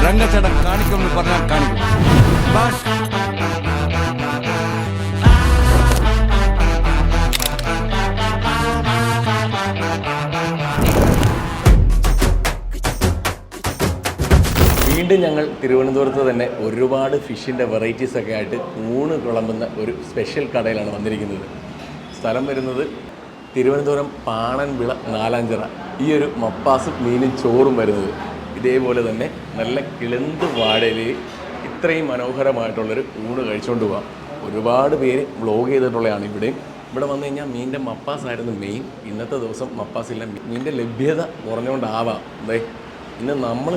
രംഗച്ചേട്ടൻ കാണിക്കുമെന്ന് പറഞ്ഞാൽ കാണിക്കും. വീണ്ടും ഞങ്ങൾ തിരുവനന്തപുരത്ത് തന്നെ ഒരുപാട് ഫിഷിൻ്റെ വെറൈറ്റീസൊക്കെ ആയിട്ട് ഊണ് കുളമ്പുന്ന ഒരു സ്പെഷ്യൽ കടയിലാണ് വന്നിരിക്കുന്നത്. സ്ഥലം വരുന്നത് തിരുവനന്തപുരം പാണൻവിള നാലാഞ്ചിറ. ഈ ഒരു മപ്പാസും മീനും ചോറും വരുന്നത് ഇതേപോലെ തന്നെ നല്ല കിളന്ത് വാഴയിലയിൽ ഇത്രയും മനോഹരമായിട്ടുള്ളൊരു ഊണ് കഴിച്ചുകൊണ്ട് പോകാം. ഒരുപാട് പേര് വ്ളോഗ് ചെയ്തിട്ടുള്ളതാണ് ഇവിടെയും. ഇവിടെ വന്നു കഴിഞ്ഞാൽ മീനിൻ്റെ മപ്പാസായിരുന്നു മെയിൻ. ഇന്നത്തെ ദിവസം മപ്പാസില്ല, മീനിൻ്റെ ലഭ്യത കുറഞ്ഞുകൊണ്ടാവാം. ഇന്ന് നമ്മൾ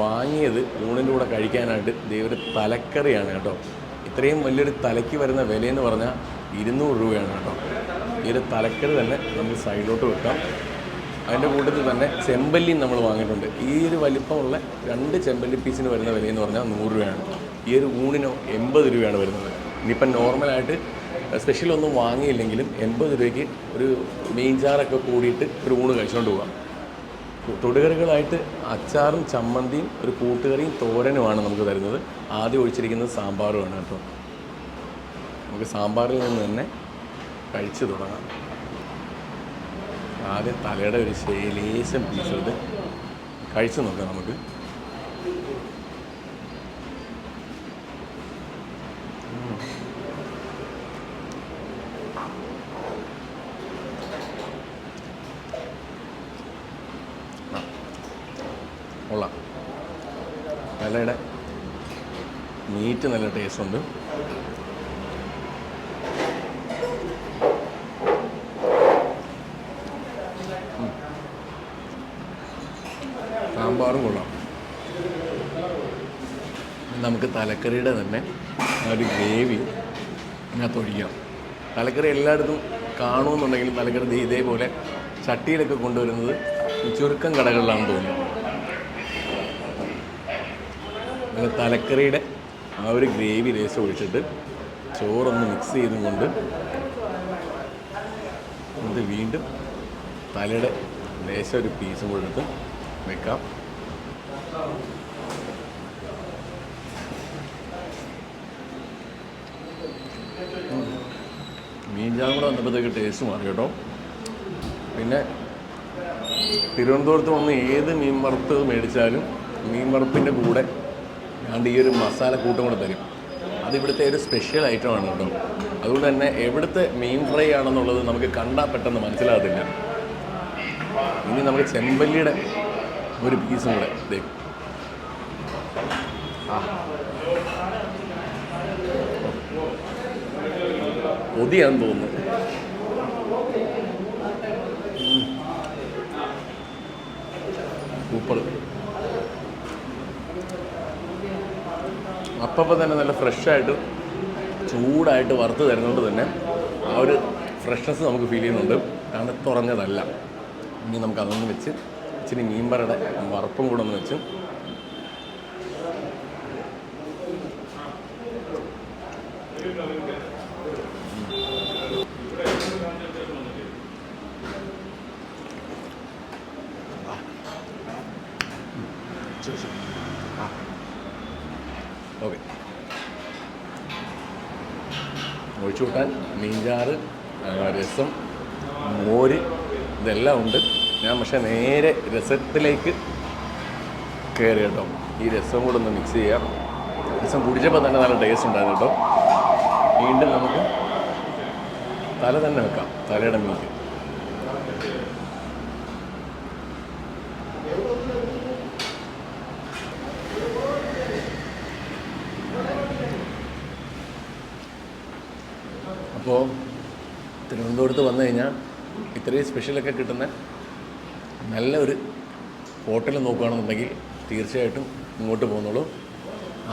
വാങ്ങിയത് ഊണിൻ്റെ കൂടെ കഴിക്കാനായിട്ട് ഒരു തലക്കറിയാണ് കേട്ടോ. ഇത്രയും വലിയൊരു തലയ്ക്ക് വരുന്ന വിലയെന്ന് പറഞ്ഞാൽ 200 രൂപയാണ് കേട്ടോ. ഈ ഒരു തലക്കറി തന്നെ നമ്മൾ സൈഡിലോട്ട് വെക്കാം. അതിൻ്റെ കൂട്ടത്തിൽ തന്നെ ചെമ്പല്ലി നമ്മൾ വാങ്ങിയിട്ടുണ്ട്. ഈ ഒരു വലിപ്പമുള്ള 2 ചെമ്പല്ലി പീസിന് വരുന്ന വിലയെന്ന് പറഞ്ഞാൽ 100 രൂപയാണ്. ഈ ഒരു ഊണിനോ 80 രൂപയാണ് വരുന്നത്. ഇനിയിപ്പം നോർമലായിട്ട് സ്പെഷ്യൽ ഒന്നും വാങ്ങിയില്ലെങ്കിലും 80 രൂപയ്ക്ക് ഒരു മീൻചാറൊക്കെ കൂടിയിട്ട് ഒരു ഊണ് കഴിച്ചുകൊണ്ട് പോകാം. തൊടുകറികളായിട്ട് അച്ചാറും ചമ്മന്തിയും ഒരു കൂട്ടുകറിയും തോരനുമാണ് നമുക്ക് തരുന്നത്. ആദ്യം ഒഴിച്ചിരിക്കുന്നത് സാമ്പാറുമാണ് കേട്ടോ. നമുക്ക് സാമ്പാറിൽ നിന്ന് തന്നെ കഴിച്ച് തുടങ്ങാം. ആദ്യം തലയുടെ ഒരു ലേശം പീസ് എടുത്ത് കഴിച്ച് നോക്കാം നമുക്ക്. കൊള്ളാം. തലയുടെ മീറ്റ് നല്ല ടേസ്റ്റ് ഉണ്ട്. സാമ്പാറും കൊള്ളാം. നമുക്ക് തലക്കറിയുടെ തന്നെ ഒരു ഗ്രേവി ഇതിനകത്ത് ഒഴിക്കാം. തലക്കറി എല്ലായിടത്തും കാണുമെന്നുണ്ടെങ്കിലും തലക്കറി ഇതേപോലെ ചട്ടിയിലൊക്കെ കൊണ്ടുവരുന്നത് ചുരുക്കം കടകളിലാണെന്ന് തോന്നുന്നു. അങ്ങനെ തലക്കറിയുടെ ആ ഒരു ഗ്രേവി ലേശം ഒഴിച്ചിട്ട് ചോറൊന്ന് മിക്സ് ചെയ്തും കൊണ്ട് ഇത് വീണ്ടും തലയുടെ ലേശം ഒരു പീസും കൊടുത്ത് വെക്കാം. മീൻചാറും കൂടെ വന്നപ്പോഴത്തേക്ക് ടേസ്റ്റ് മാറി കേട്ടോ. പിന്നെ തിരുവനന്തപുരത്ത് വന്ന് ഏത് മീൻ വറുത്ത് മേടിച്ചാലും മീൻ വറുപ്പിൻ്റെ കൂടെ അതുകൊണ്ട് ഈ ഒരു മസാല കൂട്ടും കൂടെ തരും. അതിവിടുത്തെ ഒരു സ്പെഷ്യൽ ഐറ്റമാണ് കേട്ടോ. അതുകൊണ്ട് തന്നെ എവിടുത്തെ മീൻ ഫ്രൈ ആണെന്നുള്ളത് നമുക്ക് കണ്ടാൽ പെട്ടെന്ന് മനസ്സിലാകത്തില്ല. ഇനി നമുക്ക് ചെമ്പല്ലിയുടെ ഒരു പീസും കൂടെ കൊതിയാന്ന് തോന്നുന്നു. സൂപ്പർ. അപ്പം തന്നെ നല്ല ഫ്രഷായിട്ട് ചൂടായിട്ട് വറുത്ത് തരുന്നതുകൊണ്ട് തന്നെ ആ ഒരു ഫ്രഷ്നെസ് നമുക്ക് ഫീൽ ചെയ്യുന്നുണ്ട്. തണുത്തുറഞ്ഞതല്ല. ഇനി നമുക്ക് അതൊന്ന് വെച്ച് ഇച്ചിരി മീൻപറയുടെ വറുപ്പും കൂടെ ഒന്ന് വെച്ച് ഓക്കെ. ഒഴിച്ചു കൂട്ടാൻ മീൻചാറ്, രസം, മോര് ഇതെല്ലാം ഉണ്ട്. ഞാൻ പക്ഷേ നേരെ രസത്തിലേക്ക് കയറി കേട്ടോ. ഈ രസം കൂടെ ഒന്ന് മിക്സ് ചെയ്യാം. രസം കുടിച്ചപ്പോൾ തന്നെ നല്ല ടേസ്റ്റ് ഉണ്ടായിരുന്നു കേട്ടോ. വീണ്ടും നമുക്ക് തല തന്നെ വെക്കാം. തലയുടെ മീറ്റ് അപ്പോൾ തിരുവനന്തപുരത്ത് വന്നു കഴിഞ്ഞാൽ ഇത്രയും സ്പെഷ്യലൊക്കെ കിട്ടുന്ന നല്ല ഒരു ഹോട്ടൽ നോക്കുകയാണെന്നുണ്ടെങ്കിൽ തീർച്ചയായിട്ടും ഇങ്ങോട്ട് പോകുന്നുള്ളൂ.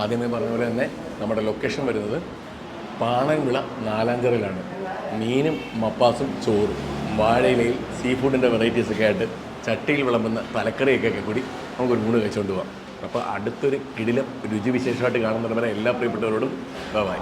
ആദ്യമേ പറഞ്ഞ പോലെ തന്നെ നമ്മുടെ ലൊക്കേഷൻ വരുന്നത് പാണൻവിള നാലാഞ്ചിറയിലാണ്. മീനും മപ്പാസും ചോറും വാഴയിലയിൽ സീ ഫുഡിൻ്റെ വെറൈറ്റീസൊക്കെ ആയിട്ട് ചട്ടിയിൽ വിളമ്പുന്ന തലക്കറിയൊക്കെ കൂടി നമുക്കൊരു ഊണ് കഴിച്ചുകൊണ്ട് പോകാം. അപ്പോൾ അടുത്തൊരു കിടിലം രുചിവിശേഷമായിട്ട് കാണുന്നവരെ എല്ലാ പ്രിയപ്പെട്ടവരോടും ബൈ.